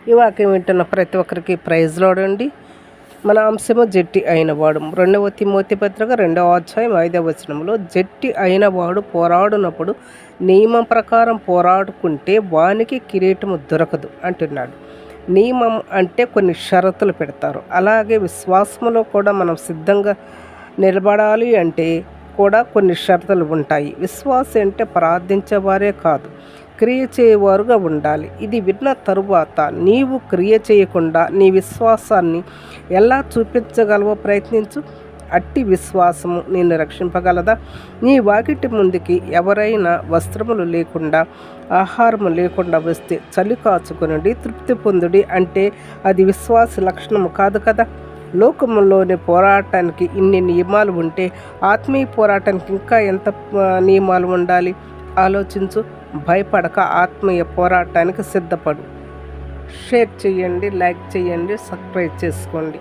ఈ వాక్యం వింటున్న ప్రతి ఒక్కరికి ప్రైజ్ లోడండి. మన అంశము జట్టి అయినవాడు. 2వ తిమోతి పత్రిక 2వ అధ్యాయం 5వ వచనంలో, జట్టి అయినవాడు పోరాడునప్పుడు నియమం ప్రకారం పోరాడుకుంటే వానికి కిరీటము దొరకదు అంటున్నాడు. నియమం అంటే కొన్ని షరతులు పెడతారు. అలాగే విశ్వాసములో కూడా మనం సిద్ధంగా నిలబడాలి అంటే కూడా కొన్ని షరతులు ఉంటాయి. విశ్వాసం అంటే ప్రార్థించేవారే కాదు, క్రియ చేయవారుగా ఉండాలి. ఇది విన్న తరువాత నీవు క్రియ చేయకుండా నీ విశ్వాసాన్ని ఎలా చూపించగలవో ప్రయత్నించు. అట్టి విశ్వాసము నిన్ను రక్షింపగలదా? నీ వాకిటి ముందుకి ఎవరైనా వస్త్రములు లేకుండా, ఆహారము లేకుండా వస్తే చలి కాచుకునుడి, తృప్తి పొందుడి అంటే అది విశ్వాస లక్షణము కాదు కదా. లోకములోని పోరాటానికి ఇన్ని నియమాలు ఉంటే ఆత్మీయ పోరాటానికి ఇంకా ఎంత నియమాలు ఉండాలి? ఆలోచించు. భయపడక ఆత్మీయ పోరాటానికి సిద్ధపడు. షేర్ చేయండి, లైక్ చేయండి, సబ్స్క్రైబ్ చేసుకోండి.